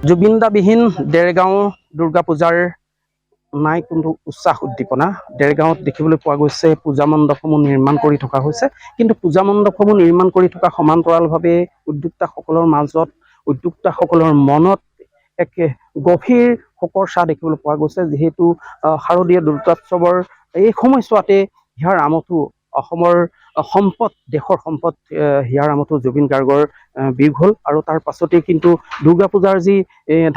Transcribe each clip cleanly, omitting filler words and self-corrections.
জুবিনদাবিহীন দেৰগাঁও দুৰ্গা পূজাৰ নাই কোনো উৎসাহ উদ্দীপনা। দেৰগাঁৱত দেখিবলৈ পোৱা গৈছে পূজা মণ্ডপসমূহ নিৰ্মাণ কৰি থকা হৈছে, কিন্তু পূজা মণ্ডপসমূহ নিৰ্মাণ কৰি থকা সমান্তৰালভাৱে উদ্যোক্তাসকলৰ মাজত উদ্যোক্তাসকলৰ মনত এক গভীৰ শোকৰ ছাঁ দেখিবলৈ পোৱা গৈছে, যিহেতু শাৰদীয় দুৰ্গোৎসৱৰ এই সময়ছোৱাতে হিয়াৰ আমঠু অসমৰ সম্পদ, দেশৰ সম্পদ হিয়াৰ আমঠু জুবিন গাৰ্গৰ বিয়োগ হ'ল। আৰু তাৰ পাছতেই কিন্তু দুৰ্গা পূজাৰ যি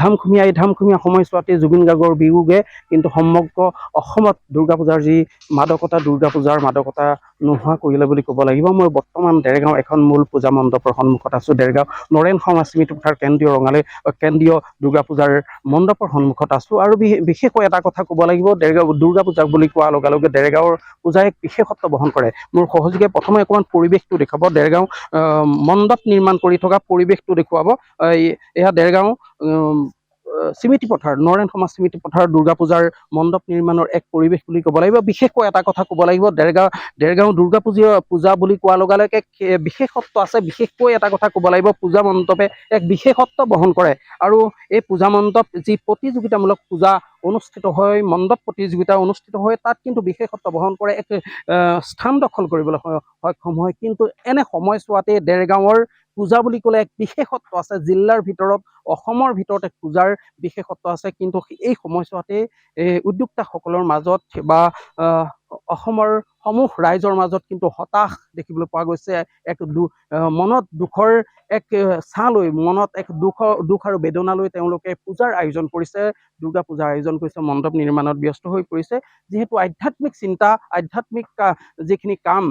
ধামখুমীয়া, এই ধামখুমীয়া সময়ছোৱাতে জুবিন গাৰ্গৰ বিয়োগে কিন্তু সমগ্ৰ অসমত দুৰ্গা পূজাৰ যি মাদকতা, দুৰ্গা পূজাৰ মাদকতা নোহোৱা কৰিলে বুলি ক'ব লাগিব। মই বৰ্তমান দেৰগাঁও এখন মূল পূজা মণ্ডপৰ সন্মুখত আছোঁ। দেৰগাঁও নৰেন সমাজ স্মৃতি পথাৰ কেন্দ্ৰীয় দুৰ্গা পূজাৰ মণ্ডপৰ সন্মুখত আছোঁ। আৰু বিশেষকৈ এটা কথা ক'ব লাগিব, দেৰগাঁও দুৰ্গা পূজা বুলি কোৱাৰ লগে লগে দেৰগাঁৱৰ পূজাই এক বিশেষত্ব বহন কৰে। মোৰ সহযোগে প্ৰথমে অকণমান পৰিৱেশটো দেখুৱাব, দেৰগাঁও মণ্ডপ নিৰ্মাণ কৰি থকা পৰিৱেশটো দেখুৱাব। এয়া দেৰগাঁও স্মৃতি পথাৰ, নৰেন সমাজ স্মৃতি পথাৰৰ দুৰ্গা পূজাৰ মণ্ডপ নিৰ্মাণৰ এক পৰিৱেশ বুলি ক'ব লাগিব। বিশেষকৈ এটা কথা ক'ব লাগিব, দেৰগাঁও দুৰ্গা পূজা বুলি কোৱাৰ লগে লগে এক বিশেষত্ব আছে। বিশেষকৈ এটা কথা ক'ব লাগিব, পূজা মণ্ডপে এক বিশেষত্ব বহন কৰে। আৰু এই পূজা মণ্ডপ যি প্ৰতিযোগিতামূলক পূজা অনুষ্ঠিত হয়, মণ্ডপ প্ৰতিযোগিতা অনুষ্ঠিত হয়, তাত কিন্তু বিশেষত্ব বহন কৰে, এক স্থান দখল কৰিবলৈ সক্ষম হয়। কিন্তু এনে সময়ছোৱাতে দেৰগাঁৱৰ পূজা বুলি ক'লে এক বিশেষত্ব আছে, জিলাৰ ভিতৰত অসমৰ ভিতৰত এক পূজাৰ বিশেষত্ব আছে। কিন্তু এই সময়ছোৱাতে উদ্যোক্তাসকলৰ মাজত বা অসমৰ সমূহ ৰাইজৰ মাজত কিন্তু হতাশ দেখিবলৈ পোৱা গৈছে। এক মনত দুখৰ এক ছাঁ লৈ, মনত এক দুখ আৰু বেদনা লৈ তেওঁলোকে পূজাৰ আয়োজন কৰিছে, দুৰ্গা পূজাৰ আয়োজন কৰিছে, মণ্ডপ নিৰ্মাণত ব্যস্ত হৈ পৰিছে। যিহেতু আধ্যাত্মিক চিন্তা, আধ্যাত্মিক যিখিনি কাম,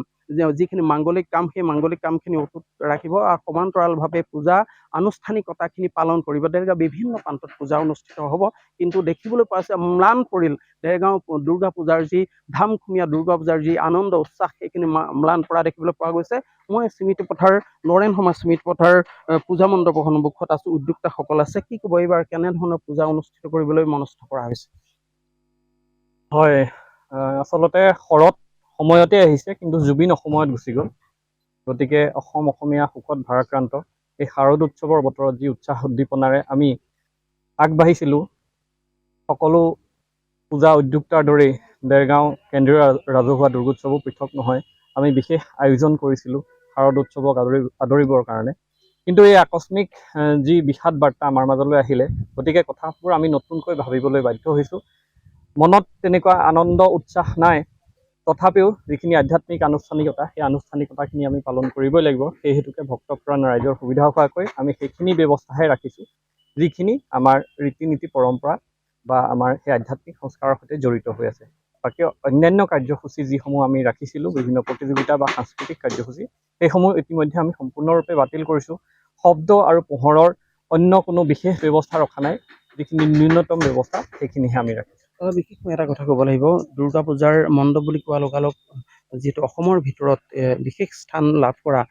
যিখিনি মাংগলিক কাম, সেই মাংগলিক কামখিনি অটুট ৰাখিব আৰু সমান্তৰালভাৱে পূজা আনুষ্ঠানিকতাখিনি পালন কৰিব। দেৰগাঁও বিভিন্ন প্ৰান্তত পূজা অনুষ্ঠিত হ'ব, কিন্তু দেখিবলৈ পোৱা হৈছে ম্লান পৰিল দেৰগাঁও দুৰ্গা পূজাৰ যি ধামখুমীয়া, দুৰ্গা পূজাৰ যি আনন্দ উৎসাহ, সেইখিনি ম্লান পৰা দেখিবলৈ পোৱা গৈছে। মই স্মৃতি পথাৰ, নৰেন সমাজ স্মৃতি পথাৰ পূজা মণ্ডপৰ সন্মুখত আছোঁ, উদ্যোক্তাসকল আছে। কি ক'ব, এইবাৰ কেনেধৰণৰ পূজা অনুষ্ঠিত কৰিবলৈ মনস্থ কৰা হৈছে? হয়, আচলতে শৰৎ সময়তে আহিছে, কিন্তু জুবিন অসময়ত গুচি গ'ল। গতিকে অসমীয়া শোকত ভাৰাক্ৰান্ত। এই শাৰদ উৎসৱৰ বতৰত যি উৎসাহ উদ্দীপনাৰে আমি আগবাঢ়িছিলোঁ, সকলো পূজা উদ্যোক্তাৰ দৰেই দেৰগাঁও কেন্দ্ৰীয় ৰাজহুৱা দুৰ্গোৎসৱো পৃথক নহয়। আমি বিশেষ আয়োজন কৰিছিলোঁ শাৰদ উৎসৱক আদৰিবৰ কাৰণে। কিন্তু এই আকস্মিক যি বিষাদ বাৰ্তা আমাৰ মাজলৈ আহিলে, গতিকে কথাবোৰ আমি নতুনকৈ ভাবিবলৈ বাধ্য হৈছোঁ। মনত তেনেকুৱা আনন্দ উৎসাহ নাই, তথাপিও যিখিনি আধ্যাত্মিক আনুষ্ঠানিকতা, সেই আনুষ্ঠানিকতাখিনি আমি পালন কৰিবই লাগিব। সেই হেতুকে ভক্তপ্ৰাণ ৰাইজৰ সুবিধা হোৱাকৈ আমি সেইখিনি ব্যৱস্থাহে ৰাখিছোঁ, যিখিনি আমাৰ ৰীতি নীতি পৰম্পৰা বা আমাৰ সেই আধ্যাত্মিক সংস্কাৰৰ সৈতে জড়িত হৈ আছে। বাকী অন্যান্য কাৰ্যসূচী যিসমূহ আমি ৰাখিছিলোঁ, বিভিন্ন প্ৰতিযোগিতা বা সাংস্কৃতিক কাৰ্যসূচী, সেইসমূহ ইতিমধ্যে আমি সম্পূৰ্ণৰূপে বাতিল কৰিছোঁ। শব্দ আৰু পোহৰৰ অন্য কোনো বিশেষ ব্যৱস্থা ৰখা নাই, যিখিনি ন্যূনতম ব্যৱস্থা সেইখিনিহে আমি ৰাখিছোঁ। বিশেষকৈ এটা কথা ক'ব লাগিব, দুৰ্গা পূজাৰ মণ্ডপ বুলি কোৱা লগালগ যিহেতু অসমৰ ভিতৰত বিশেষ স্থান লাভ কৰা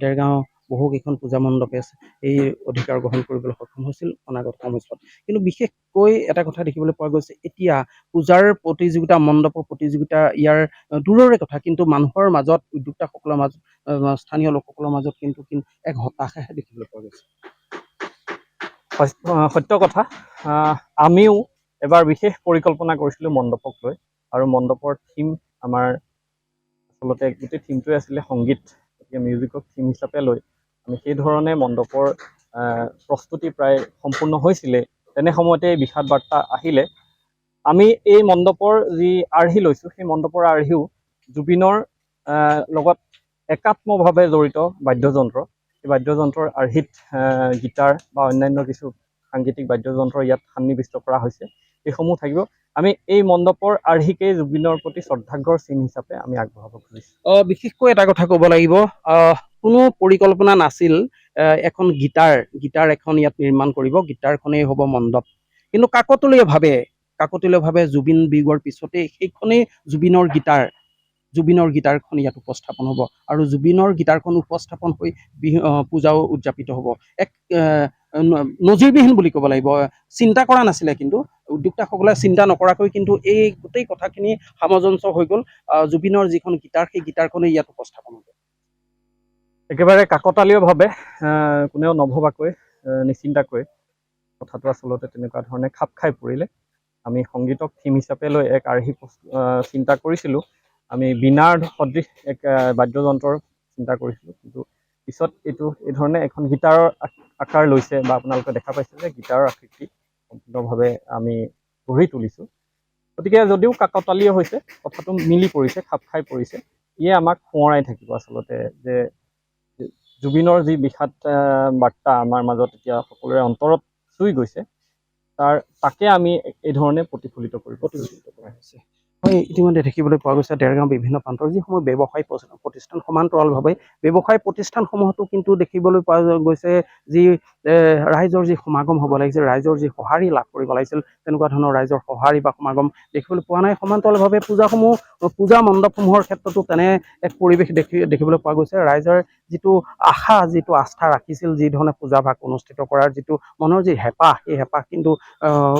দেৰগাঁও বহুকেইখন পূজা মণ্ডপে আছে, এই অধিকাৰ গ্ৰহণ কৰিবলৈ সক্ষম হৈছিল অনাগত সময়ছোৱাত। কিন্তু বিশেষকৈ এটা কথা দেখিবলৈ পোৱা গৈছে, এতিয়া পূজাৰ প্ৰতিযোগিতা, মণ্ডপৰ প্ৰতিযোগিতা ইয়াৰ দূৰৰে কথা, কিন্তু মানুহৰ মাজত, উদ্যোক্তাসকলৰ মাজত, স্থানীয় লোকসকলৰ মাজত কিন্তু এক হতাশাহে দেখিবলৈ পোৱা গৈছে। সত্য কথা। আমিও এবাৰ বিশেষ পৰিকল্পনা কৰিছিলোঁ মণ্ডপক লৈ, আৰু মণ্ডপৰ থিম আমাৰ আচলতে গোটেই থিমটোৱে আছিলে সংগীত। গতিকে মিউজিকক থিম হিচাপে লৈ আমি সেই ধৰণে মণ্ডপৰ প্ৰস্তুতি প্ৰায় সম্পূৰ্ণ হৈছিলে। তেনে সময়তে বিষাদ বাৰ্তা আহিলে। আমি এই মণ্ডপৰ যি আৰ্হি লৈছোঁ, সেই মণ্ডপৰ আৰ্হিও জুবিনৰ লগত একাত্মভাৱে জড়িত বাদ্যযন্ত্ৰ। এই বাদ্যযন্ত্ৰৰ আৰ্হিত গীটাৰ বা অন্যান্য কিছু সাংগীতিক বাদ্যযন্ত্ৰ ইয়াত সন্নিৱিষ্ট কৰা হৈছে। এইসমূহ থাকিব। আমি এই মণ্ডপৰ আৰ্হিকেই জুবিনৰ প্ৰতি শ্ৰদ্ধাৰ্ঘ্যৰ চিন হিচাপে আমি আগবঢ়াব খুজিছোঁ। বিশেষকৈ এটা কথা ক'ব লাগিব, কোনো পৰিকল্পনা নাছিল এখন গীটাৰ এখন ইয়াত নিৰ্মাণ কৰিব, গীটাৰখনেই হ'ব মণ্ডপ। কিন্তু কাকতলীয়ভাৱে জুবিন বিয়োগৰ পিছতে সেইখনেই জুবিনৰ গীটাৰখন ইয়াত উপস্থাপন হ'ব, আৰু জুবিনৰ গীটাৰখন উপস্থাপন হৈ পূজাও উদযাপিত হ'ব। এক নজিৰবিহীন বুলি ক'ব লাগিব। চিন্তা কৰা নাছিলে, কিন্তু উদ্যোক্তাসকলে চিন্তা নকৰাকৈ কিন্তু এই গোটেই কথাখিনি সামঞ্জস্য হৈ গ'ল। জুবিনৰ যিখন গীটাৰ, সেই গীটাৰখনেই ইয়াত উপস্থাপন হ'ব। একেবাৰে কাকতালীয়ভাৱে কোনেও নভবাকৈ, নিশ্চিন্তাকৈ কথাটো আচলতে তেনেকুৱা ধৰণে খাপ খাই পৰিলে। আমি সংগীতক থিম হিচাপে লৈ এক আৰ্হি চিন্তা কৰিছিলোঁ। আমি বীণাৰ সদৃশ এক বাদ্যযন্ত্ৰৰ চিন্তা কৰিছিলোঁ, কিন্তু পিছত এইটো এই ধৰণে এখন গীটাৰৰ আকাৰ লৈছে, বা আপোনালোকে দেখা পাইছে যে গীটাৰৰ আকৃতি সম্পূৰ্ণভাৱে আমি গঢ়ি তুলিছোঁ। গতিকে যদিও কাকতালীয় হৈছে, কথাটো মিলি পৰিছে, খাপ খাই পৰিছে, ইয়ে আমাক সোঁৱৰাই থাকিব আচলতে যে জুবিনৰ যি বিষাদ বাৰ্তা আমাৰ মাজত এতিয়া সকলোৰে অন্তৰত চুই গৈছে, তাকে আমি এই ধৰণে প্ৰতিফলিত কৰা হৈছে। হয়, ইতিমধ্যে দেখিবলৈ পোৱা গৈছে দেৰগাঁও বিভিন্ন প্ৰান্তৰ যিসমূহ ব্যৱসায়ী প্ৰতিষ্ঠান, সমান্তৰালভাৱে ব্যৱসায়ী প্ৰতিষ্ঠানসমূহতো কিন্তু দেখিবলৈ পোৱা গৈছে যি ৰাইজৰ যি সমাগম হ'ব লাগিছিল, ৰাইজৰ যি সঁহাৰি লাভ কৰিব লাগিছিল, তেনেকুৱা ধৰণৰ ৰাইজৰ সঁহাৰি বা সমাগম দেখিবলৈ পোৱা নাই। সমান্তৰালভাৱে পূজা মণ্ডপসমূহৰ ক্ষেত্ৰতো তেনে এক পৰিৱেশ দেখিবলৈ পোৱা গৈছে। ৰাইজৰ যিটো আশা, যিটো আস্থা ৰাখিছিল, যি ধৰণে পূজা ভাগ অনুষ্ঠিত কৰাৰ যিটো মনৰ যি হেঁপাহ, সেই হেঁপাহ কিন্তু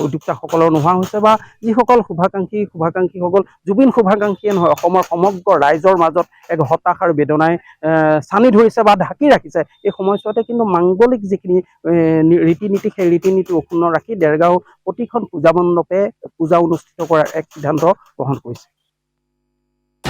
উদ্যোক্তাসকলৰ নোহোৱা হৈছে, বা যিসকল শুভাকাংক্ষীসকল জুবিন শুভাকাংক্ষীয়ে নহয়, অসমৰ সমগ্ৰ ৰাইজৰ মাজত এক হতাশ আৰু বেদনাই চানি ধৰিছে বা ঢাকি ৰাখিছে। এই সময়ছোৱাতে কিন্তু মাংগলিক যিখিনি ৰীতি নীতি, সেই ৰীতি নীতি অক্ষুণ্ণ ৰাখি দেৰগাঁও প্ৰতিখন পূজা মণ্ডপে পূজা অনুষ্ঠিত কৰাৰ এক সিদ্ধান্ত গ্ৰহণ কৰিছে।